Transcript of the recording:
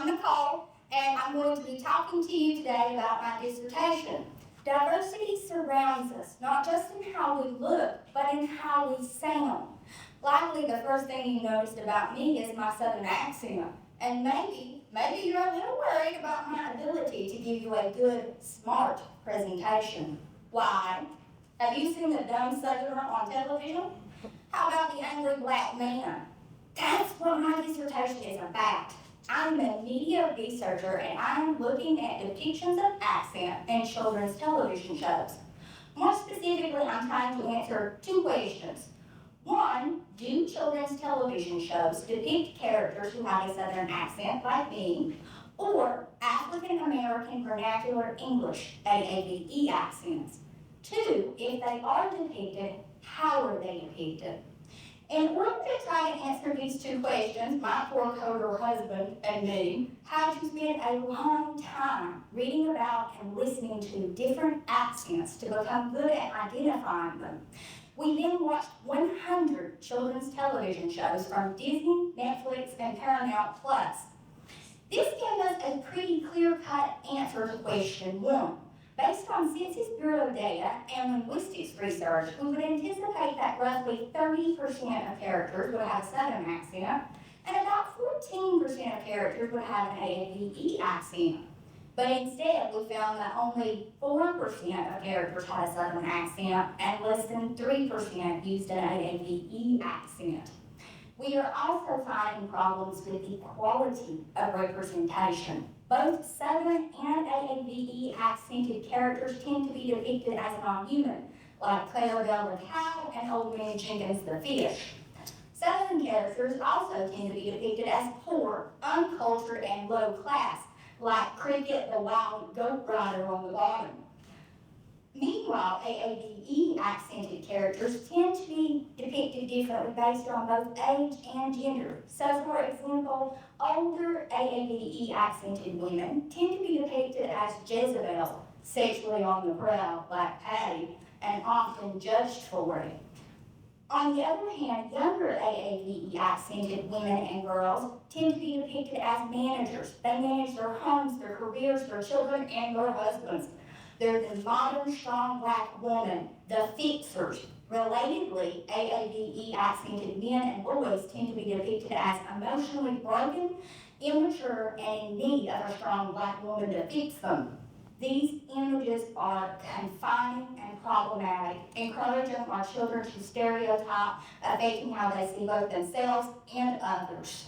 Nicole, and I'm going to be talking to you today about my dissertation. Diversity surrounds us, not just in how we look, but in how we sound. Likely the first thing you noticed about me is my southern accent. And maybe you're a little worried about my ability to give you a good, smart presentation. Why? Have you seen the dumb southerner on television? How about the angry black man? That's what my dissertation is about. I'm a media researcher and I'm looking at depictions of accent in children's television shows. More specifically, I'm trying to answer two questions. One, do children's television shows depict characters who have a southern accent like me, or African American vernacular English, AAVE accents? Two, if they are depicted, how are they depicted? In order to try to answer these two questions, my poor coder husband and me had to spend a long time reading about and listening to different accents to become good at identifying them. We then watched 100 children's television shows from Disney, Netflix, and Paramount Plus. This gave us a pretty clear-cut answer to question one. Based on Census Bureau data and linguistics research, we would anticipate that roughly 30% of characters would have a southern accent, and about 14% of characters would have an AAVE accent. But instead, we found that only 4% of characters had a southern accent, and less than 3% used an AAVE accent. We are also finding problems with the quality of representation. Both Southern and AAVE accented characters tend to be depicted as non-human, like Clarabelle the cow and Old Man Jenkins the fish. Southern characters also tend to be depicted as poor, uncultured, and low class, like Cricket the wild goat rider on the bottom. Meanwhile, AAVE accented characters tend to be depicted differently based on both age and gender. So, for example, older AAVE accented women tend to be depicted as Jezebel, sexually on the prowl, like Patty, and often judged for it. On the other hand, younger AAVE accented women and girls tend to be depicted as managers. They manage their homes, their careers, their children, and their husbands. They're the modern, strong black woman, the fixers. Relatedly, AAVE accented men and boys tend to be depicted as emotionally broken, immature, and in need of a strong black woman to fix them. These images are confining and problematic, encouraging our children to stereotype, affecting how they see both themselves and others.